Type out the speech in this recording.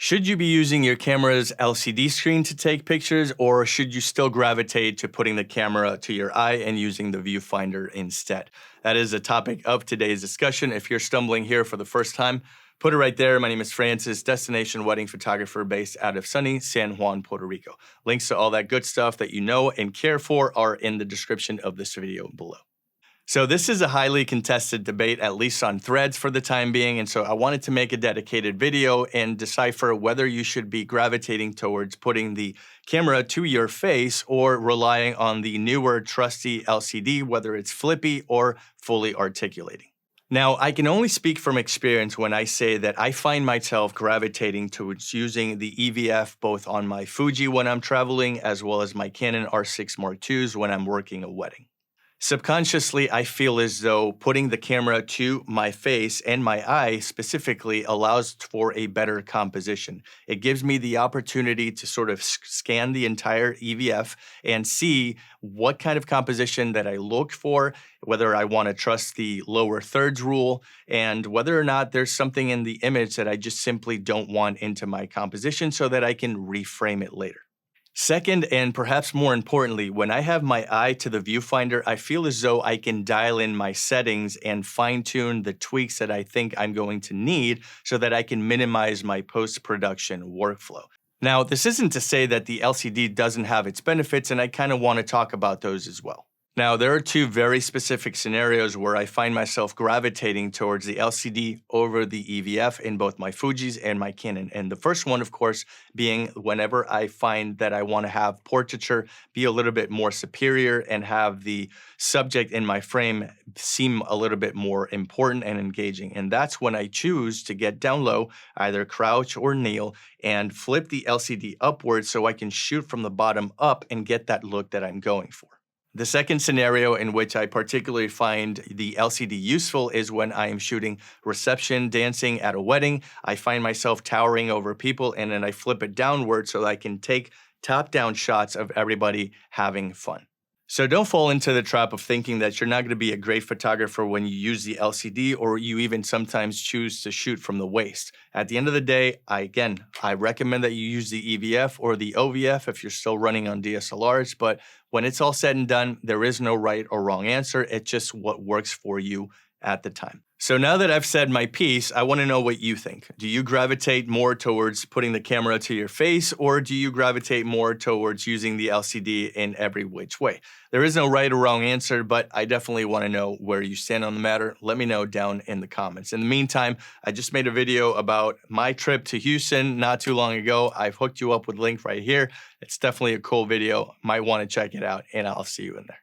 Should you be using your camera's LCD screen to take pictures, or should you still gravitate to putting the camera to your eye and using the viewfinder instead? That is a topic of today's discussion. If you're stumbling here for the first time, put it right there. My name is Francis, destination wedding photographer based out of sunny San Juan, Puerto Rico. Links to all that good stuff that you know and care for are in the description of this video below. So this is a highly contested debate, at least on Threads for the time being, and so I wanted to make a dedicated video and decipher whether you should be gravitating towards putting the camera to your face or relying on the newer trusty LCD, whether it's flippy or fully articulating. Now, I can only speak from experience when I say that I find myself gravitating towards using the EVF both on my Fuji when I'm traveling, as well as my Canon R6 Mark IIs when I'm working a wedding. Subconsciously, I feel as though putting the camera to my face and my eye specifically allows for a better composition. It gives me the opportunity to sort of scan the entire EVF and see what kind of composition that I look for, whether I want to trust the lower thirds rule, and whether or not there's something in the image that I just simply don't want into my composition so that I can reframe it later. Second, and perhaps more importantly, when I have my eye to the viewfinder, I feel as though I can dial in my settings and fine-tune the tweaks that I think I'm going to need so that I can minimize my post-production workflow. Now, this isn't to say that the LCD doesn't have its benefits, and I kind of want to talk about those as well. Now, there are two very specific scenarios where I find myself gravitating towards the LCD over the EVF in both my Fujis and my Canon. And the first one, of course, being whenever I find that I want to have portraiture be a little bit more superior and have the subject in my frame seem a little bit more important and engaging. And that's when I choose to get down low, either crouch or kneel, and flip the LCD upwards so I can shoot from the bottom up and get that look that I'm going for. The second scenario in which I particularly find the LCD useful is when I am shooting reception dancing at a wedding. I find myself towering over people and then I flip it downward so that I can take top-down shots of everybody having fun. So don't fall into the trap of thinking that you're not going to be a great photographer when you use the LCD, or you even sometimes choose to shoot from the waist. At the end of the day, I recommend that you use the EVF or the OVF if you're still running on DSLRs, but when it's all said and done, there is no right or wrong answer. It's just what works for you at the time. So now that I've said my piece, I want to know what you think. Do you gravitate more towards putting the camera to your face, or do you gravitate more towards using the LCD in every which way? There is no right or wrong answer, but I definitely want to know where you stand on the matter. Let me know down in the comments. In the meantime, I just made a video about my trip to Houston not too long ago. I've hooked you up with a link right here. It's definitely a cool video. Might want to check it out, and I'll see you in there.